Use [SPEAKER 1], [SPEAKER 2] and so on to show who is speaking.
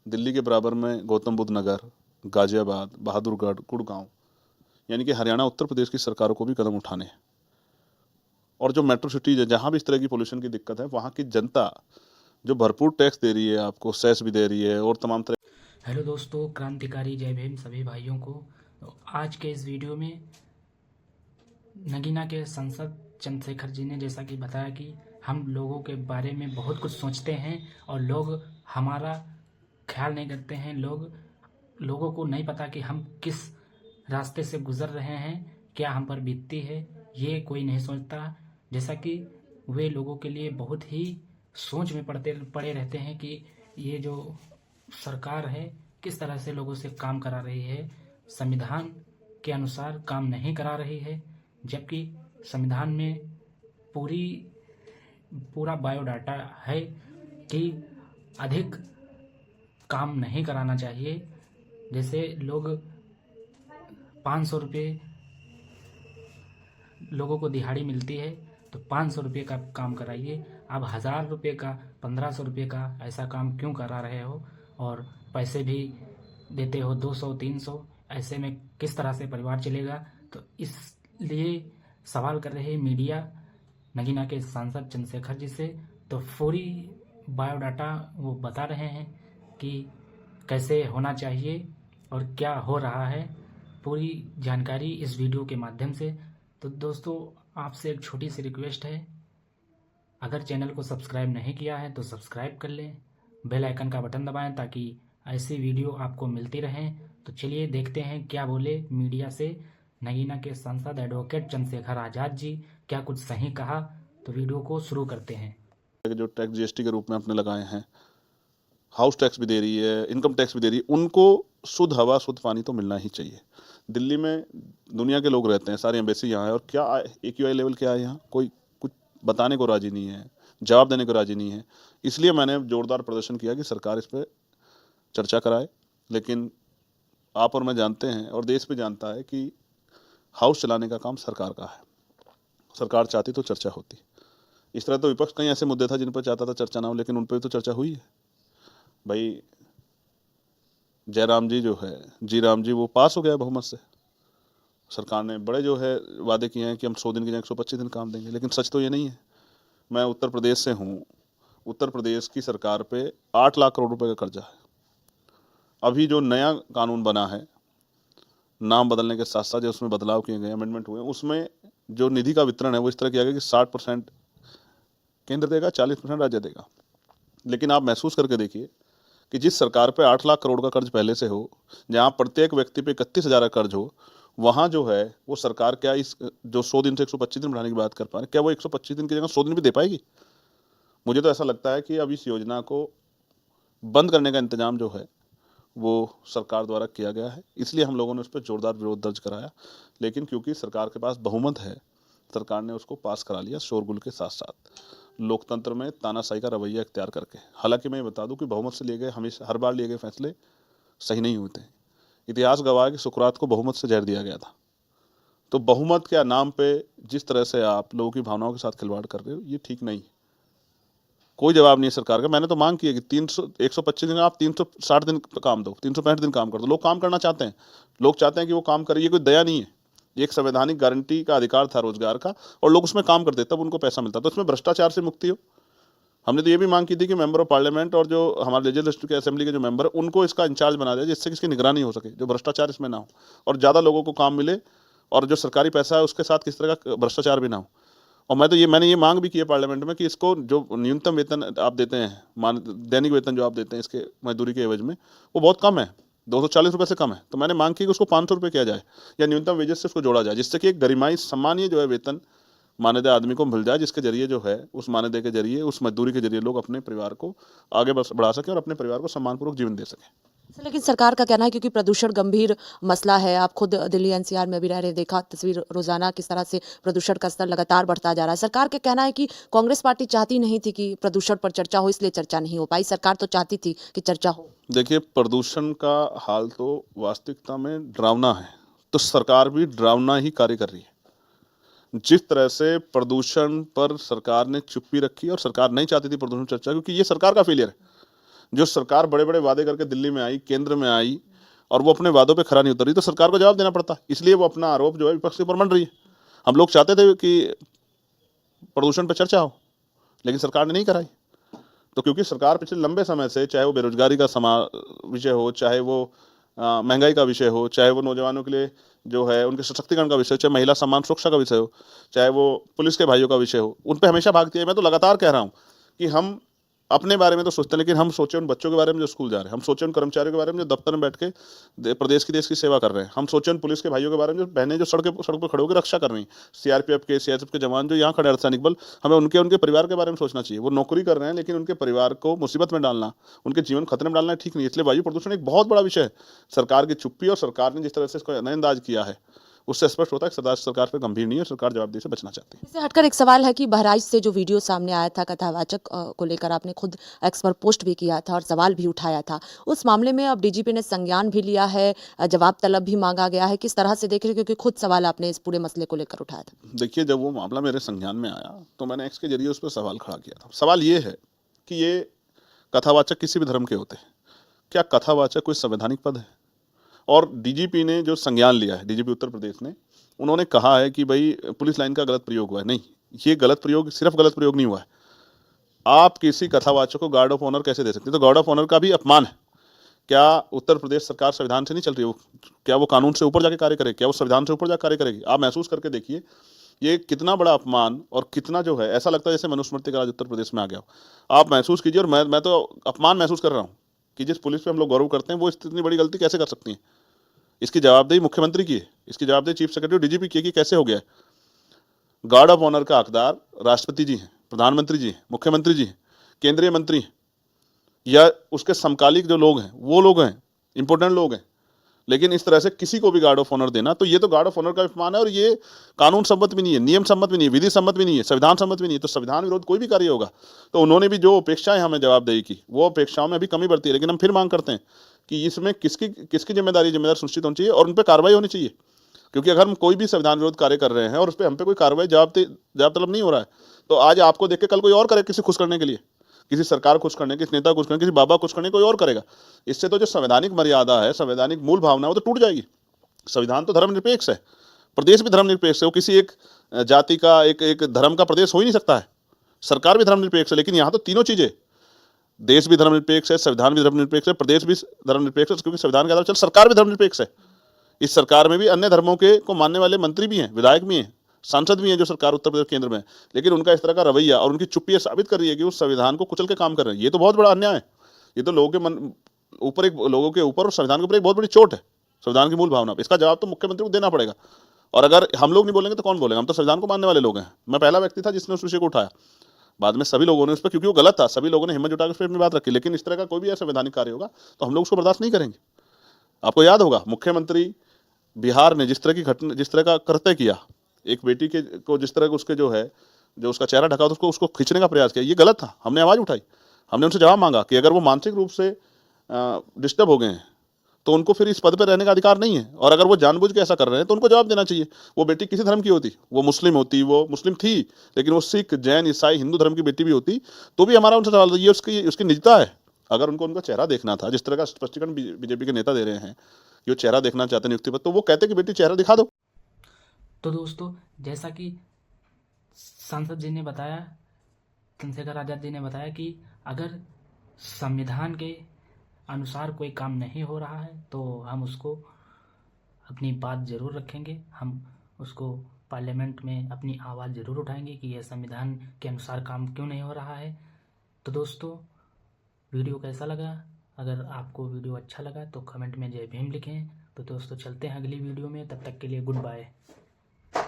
[SPEAKER 1] दिल्ली के बराबर में गौतम बुद्ध नगर, गाजियाबाद, बहादुरगढ़, गुड़गांव, यानी कि हरियाणा उत्तर प्रदेश की सरकारों को भी कदम उठाने हैं। और जो मेट्रो सिटीज है जहाँ भी इस तरह की पोल्यूशन की दिक्कत है, वहाँ की जनता जो भरपूर टैक्स दे रही है, आपको सेस भी दे रही है और तमाम तरह।
[SPEAKER 2] हेलो दोस्तों, क्रांतिकारी जय भीम सभी भाइयों को। तो आज के इस वीडियो में नगीना के सांसद चंद्रशेखर जी ने जैसा कि बताया कि हम लोगों के बारे में बहुत कुछ सोचते हैं और लोग हमारा ख्याल नहीं करते हैं। लोगों को नहीं पता कि हम किस रास्ते से गुजर रहे हैं, क्या हम पर बीतती है, ये कोई नहीं सोचता। जैसा कि वे लोगों के लिए बहुत ही सोच में पड़े रहते हैं कि ये जो सरकार है किस तरह से लोगों से काम करा रही है, संविधान के अनुसार काम नहीं करा रही है। जबकि संविधान में पूरी पूरा बायोडाटा है कि अधिक काम नहीं कराना चाहिए। जैसे लोग 500 रुपये लोगों को दिहाड़ी मिलती है तो 500 रुपये का काम कराइए। आप 1000 रुपये का, 1500 रुपये का ऐसा काम क्यों करा रहे हो और पैसे भी देते हो 200-300, ऐसे में किस तरह से परिवार चलेगा। तो इसलिए सवाल कर रहे मीडिया नगीना के सांसद चंद्रशेखर जी से। तो पूरी बायोडाटा वो बता रहे हैं कि कैसे होना चाहिए और क्या हो रहा है, पूरी जानकारी इस वीडियो के माध्यम से। तो दोस्तों, आपसे एक छोटी सी रिक्वेस्ट है, अगर चैनल को सब्सक्राइब नहीं किया है तो सब्सक्राइब कर लें, बेल आइकन का बटन दबाएं ताकि ऐसी वीडियो आपको मिलती रहें। तो चलिए देखते हैं क्या बोले मीडिया से नगीना के सांसद एडवोकेट चंद्रशेखर आज़ाद जी, क्या कुछ सही कहा। तो वीडियो को शुरू करते हैं।
[SPEAKER 1] जो टैक्स जीएसटी के रूप में आपने लगाए हैं, हाउस टैक्स भी दे रही है, इनकम टैक्स भी दे रही है, उनको शुद्ध हवा शुद्ध पानी तो मिलना ही चाहिए। दिल्ली में दुनिया के लोग रहते हैं, सारी एम्बेसी यहाँ है, और क्या AQI लेवल क्या है यहाँ, कोई कुछ बताने को राजी नहीं है, जवाब देने को राजी नहीं है। इसलिए मैंने जोरदार प्रदर्शन किया कि सरकार इस पर चर्चा कराए। लेकिन आप और मैं जानते हैं और देश भी जानता है कि हाउस चलाने का काम सरकार का है। सरकार चाहती तो चर्चा होती। इस तरह तो विपक्ष कई ऐसे मुद्दे था जिन पर चाहता था चर्चा ना हो, लेकिन उन पर भी तो चर्चा हुई है। भाई जयराम जी जो है, जी राम जी, वो पास हो गया बहुमत से। सरकार ने बड़े जो है वादे किए हैं कि हम 100 दिन की जगह 125 दिन काम देंगे, लेकिन सच तो ये नहीं है। मैं उत्तर प्रदेश से हूँ, उत्तर प्रदेश की सरकार पे 8 लाख करोड़ रुपए का कर्जा है। अभी जो नया कानून बना है, नाम बदलने के साथ साथ जो उसमें बदलाव किए गए, अमेंडमेंट हुए, उसमें जो निधि का वितरण है वो इस तरह किया गया कि 60% केंद्र देगा, 40% राज्य देगा। लेकिन आप महसूस करके देखिए कि जिस सरकार पे 8 लाख करोड़ का कर्ज पहले से हो, जहाँ प्रत्येक व्यक्ति पे 31,000 का कर्ज हो, वहाँ जो है वो सरकार क्या इस जो 100 दिन से 125 दिन बढ़ाने की बात कर पा रहे, क्या वो 125 दिन की जगह 100 दिन भी दे पाएगी? मुझे तो ऐसा लगता है कि अब इस योजना को बंद करने का इंतजाम जो है वो सरकार द्वारा किया गया है। इसलिए हम लोगों ने उस पर जोरदार विरोध दर्ज कराया। लेकिन क्योंकि सरकार के पास बहुमत है, सरकार ने उसको पास करा लिया, शोरगुल के साथ साथ, लोकतंत्र में तानाशाही का रवैया इख्तियार करके। हालांकि मैं बता दूं कि बहुमत से लिए गए, हमेशा हर बार लिए गए फैसले सही नहीं होते। इतिहास गवाह है कि सुकरात को बहुमत से जहर दिया गया था। तो बहुमत के नाम पे जिस तरह से आप लोगों की भावनाओं के साथ खिलवाड़ कर रहे हो, ये ठीक नहीं। कोई जवाब नहीं है सरकार का। मैंने तो मांग की है कि 125 दिन, आप 360 दिन काम दो, 365 दिन काम कर दो। लोग काम करना चाहते हैं, लोग चाहते हैं कि वो काम करें। ये कोई दया नहीं है, ये एक संवैधानिक गारंटी का अधिकार था रोजगार का, और लोग उसमें काम करते तब उनको पैसा मिलता। तो इसमें भ्रष्टाचार से मुक्ति हो। हमने तो ये भी मांग की थी कि मेंबर ऑफ पार्लियामेंट और जो हमारे लेजिस्लेटिव के असेंबली के जो मेंबर है उनको इसका इंचार्ज बना दिया, जिससे किसकी निगरानी हो सके, जो भ्रष्टाचार इसमें ना हो और ज़्यादा लोगों को काम मिले, और जो सरकारी पैसा है उसके साथ किस तरह का भ्रष्टाचार भी ना हो। और मैंने ये मांग भी की है पार्लियामेंट में कि इसको जो न्यूनतम वेतन आप देते हैं, दैनिक वेतन जो आप देते हैं इसके मजदूरी के एवज में, वो बहुत कम है, 240 रुपये से कम है। तो मैंने मांग की कि उसको 500 रुपये किया जाए, या न्यूनतम वेजेस से उसको जोड़ा जाए, जिससे कि एक गरिमाई सम्मानीय जो है वेतन मानदेय आदमी को मिल जाए, जिसके जरिए जो है उस मानदेय के जरिए, उस मजदूरी के जरिए लोग अपने परिवार को आगे बढ़ा सकें और अपने परिवार को सम्मानपूर्वक जीवन दे सकें।
[SPEAKER 3] लेकिन सरकार का कहना है क्योंकि प्रदूषण गंभीर मसला है, आप खुद दिल्ली एनसीआर में भी रह रहे, देखा तस्वीर रोजाना किस तरह से प्रदूषण का स्तर लगातार बढ़ता जा रहा है। सरकार का कहना है कि कांग्रेस पार्टी चाहती नहीं थी कि प्रदूषण पर चर्चा हो, इसलिए चर्चा नहीं हो पाई। सरकार तो चाहती थी कि चर्चा हो।
[SPEAKER 1] देखिए, प्रदूषण का हाल तो वास्तविकता में डरावना है, तो सरकार भी डरावना ही कार्य कर रही है। जिस तरह से प्रदूषण पर सरकार ने चुप्पी रखी, और सरकार नहीं चाहती थी प्रदूषण चर्चा, क्योंकि ये सरकार का फेलियर है। जो सरकार बड़े बड़े वादे करके दिल्ली में आई, केंद्र में आई, और वो अपने वादों पे खरा नहीं उतरी, तो सरकार को जवाब देना पड़ता। इसलिए वो अपना आरोप जो है विपक्ष के ऊपर मंड रही है। हम लोग चाहते थे कि प्रदूषण पर चर्चा हो, लेकिन सरकार ने नहीं कराई। तो क्योंकि सरकार पिछले लंबे समय से, चाहे वो बेरोजगारी का विषय हो, चाहे वो महंगाई का विषय हो, चाहे वो नौजवानों के लिए जो है उनके सशक्तिकरण का विषय हो, चाहे महिला सम्मान सुरक्षा का विषय हो, चाहे वो पुलिस के भाइयों का विषय हो, उन पर हमेशा भागती है। मैं तो लगातार कह रहा हूँ कि हम अपने बारे में तो सोचते हैं, लेकिन हम सोचें उन बच्चों के बारे में जो स्कूल जा रहे हैं, हम सोचें उन कर्मचारियों के बारे में जो दफ्तर में बैठ के प्रदेश की देश की सेवा कर रहे हैं, हम सोचें उन पुलिस के भाइयों के बारे में जो बहनें जो सड़क पर खड़े होकर रक्षा कर रही हैं, सीआरपीएफ के जवान जो यहाँ खड़े अर्धसैनिक बल, हमें उनके परिवार के बारे में सोचना चाहिए। वो नौकरी कर रहे हैं, लेकिन उनके परिवार को मुसीबत में डालना, उनके जीवन खतरे में डालना ठीक नहीं है। इसलिए वायु प्रदूषण एक बहुत बड़ा विषय है। सरकार की चुप्पी और सरकार ने जिस तरह से इसको नजरअंदाज किया है, उससे स्पष्ट होता है कि सरकार पर गंभीर नहीं है, सरकार जवाबदेही से बचना चाहती है।
[SPEAKER 3] इससे हटकर एक सवाल है कि बहराइच से जो वीडियो सामने आया था कथावाचक को लेकर, आपने खुद एक्स पर पोस्ट भी किया था और सवाल भी उठाया था, उस मामले में अब डीजीपी ने संज्ञान भी लिया है, जवाब तलब भी मांगा गया है, किस तरह से देख रहे हैं, क्योंकि खुद सवाल आपने इस पूरे मसले को लेकर उठाया था?
[SPEAKER 1] देखिए, जब वो मामला मेरे संज्ञान में आया तो मैंने एक्स के जरिए उस पर सवाल खड़ा किया था। सवाल ये है कि ये कथावाचक किसी भी धर्म के होते हैं, क्या कथावाचक कोई संवैधानिक पद है? और डीजीपी ने जो संज्ञान लिया है, डीजीपी उत्तर प्रदेश ने, उन्होंने कहा है कि भाई पुलिस लाइन का गलत प्रयोग हुआ है। नहीं, ये गलत प्रयोग सिर्फ गलत प्रयोग नहीं हुआ है। आप किसी कथावाचक को गार्ड ऑफ ऑनर कैसे दे सकते हैं? तो गार्ड ऑफ ऑनर का भी अपमान है। क्या उत्तर प्रदेश सरकार संविधान से नहीं चल रही है? क्या वो कानून से ऊपर जाके कार्य करेगी? क्या वो संविधान से ऊपर जाकर कार्य करेगी? आप महसूस करके देखिए, ये कितना बड़ा अपमान और कितना जो है, ऐसा लगता है जैसे मनुस्मृति का राज उत्तर प्रदेश में आ गया हो। आप महसूस कीजिए, और मैं तो अपमान महसूस कर रहा हूँ कि जिस पुलिस पे हम लोग गौरव करते हैं, वो इतनी बड़ी गलती कैसे कर सकती है। इसकी जवाबदेही मुख्यमंत्री की है, इसकी जवाबदेही चीफ सेक्रेटरी और डीजीपी की है कि कैसे हो गया है। गार्ड ऑफ ऑनर का हकदार राष्ट्रपति जी हैं, प्रधानमंत्री जी हैं, मुख्यमंत्री जी हैं, केंद्रीय मंत्री हैं, या उसके समकालिक जो लोग हैं वो लोग हैं, इंपॉर्टेंट लोग हैं। लेकिन इस तरह से किसी को भी गार्ड ऑफ ऑनर देना, तो ये तो गार्ड ऑफ ऑनर का अपमान है, और ये कानून सम्मत भी नहीं है, नियम सम्मत भी नहीं है, विधि सम्मत भी नहीं है, संविधान सम्मत भी नहीं है। तो संविधान विरोध कोई भी कार्य होगा। तो उन्होंने भी जो अपेक्षाएं हमें जवाबदेही की, वो अपेक्षाओं में अभी कमी बढ़ती है। लेकिन हम फिर मांग करते हैं कि इसमें किसकी जिम्मेदारी सुनिश्चित होनी चाहिए और उन पर कार्रवाई होनी चाहिए। क्योंकि अगर हम कोई भी संविधान विरोध कार्य कर रहे हैं और उस पर हम पे कोई कार्रवाई जवाब तलब नहीं हो रहा है, तो आज आपको देख के कल कोई और करे, किसी खुश करने के लिए, किसी सरकार खुश करने, किसी नेता खुश करने, किसी बाबा खुश करने, कोई और करेगा। इससे तो जो संवैधानिक मर्यादा है, संवैधानिक मूल भावना है, वो तो टूट जाएगी। संविधान तो धर्मनिरपेक्ष है, प्रदेश भी धर्मनिरपेक्ष है। वो किसी एक जाति का, एक धर्म का प्रदेश हो ही नहीं सकता है। सरकार भी धर्मनिरपेक्ष है, लेकिन यहाँ तो तीनों चीजें, देश भी धर्मनिरपेक्ष है, संविधान भी धर्मनिरपेक्ष है, प्रदेश भी धर्मनिरपेक्ष है, क्योंकि संविधान के आधार पर सरकार भी धर्मनिरपेक्ष है। इस सरकार में भी अन्य धर्मों के को मानने वाले मंत्री भी हैं, विधायक भी हैं, सांसद भी हैं जो सरकार उत्तर प्रदेश केंद्र में है। लेकिन उनका इस तरह का रवैया और उनकी चुप्पी साबित कर रही है कि वो संविधान को कुचल के काम कर रहे हैं। ये तो बहुत बड़ा अन्याय है। ये तो लोगों के ऊपर और संविधान के ऊपर एक बहुत बड़ी चोट है, संविधान की मूल भावना। इसका जवाब तो मुख्यमंत्री को देना पड़ेगा। और अगर हम लोग नहीं बोलेंगे तो कौन बोलेगा? हम तो संविधान को मानने वाले लोग हैं। मैं पहला व्यक्ति था जिसने उस विषय को उठाया। बाद में सभी लोगों ने उस पर, क्योंकि वो गलत था, सभी लोगों ने हिम्मत जुटाकर उस पर अपनी बात रखी। लेकिन इस तरह का कोई भी असंवैधानिक कार्य होगा तो हम लोग उसको बर्दाश्त नहीं करेंगे। आपको याद होगा, मुख्यमंत्री बिहार ने जिस तरह का कृत्य किया, एक बेटी को जिस तरह उसके जो उसका चेहरा ढका था, उसको खींचने का प्रयास किया, ये गलत था। हमने आवाज़ उठाई, हमने उनसे जवाब मांगा कि अगर वो मानसिक रूप से डिस्टर्ब हो गए हैं तो उनको फिर इस पद पर रहने का अधिकार नहीं है। और अगर वो जानबूझ के ऐसा कर रहे हैं तो उनको जवाब देना चाहिए। वो बेटी किसी धर्म की होती, वो मुस्लिम होती, वो मुस्लिम थी, लेकिन वो सिख, जैन, ईसाई, हिंदू धर्म की बेटी भी होती, तो भी हमारा उनसे सवाल, ये उसकी निजता है। अगर उनका चेहरा देखना था, जिस तरह का स्पष्टीकरण बीजेपी के नेता दे रहे हैं कि वो चेहरा देखना चाहते हैं नियुक्ति पर, तो वो कहते कि बेटी चेहरा दिखा दो।
[SPEAKER 2] तो दोस्तों, जैसा कि सांसद जी ने बताया, चंद्रशेखर आज़ाद जी ने बताया कि अगर संविधान के अनुसार कोई काम नहीं हो रहा है तो हम उसको अपनी बात ज़रूर रखेंगे, हम उसको पार्लियामेंट में अपनी आवाज़ ज़रूर उठाएंगे कि यह संविधान के अनुसार काम क्यों नहीं हो रहा है। तो दोस्तों, वीडियो कैसा लगा? अगर आपको वीडियो अच्छा लगा तो कमेंट में जय भीम लिखें। तो दोस्तों, चलते हैं अगली वीडियो में, तब तक के लिए गुड बाय।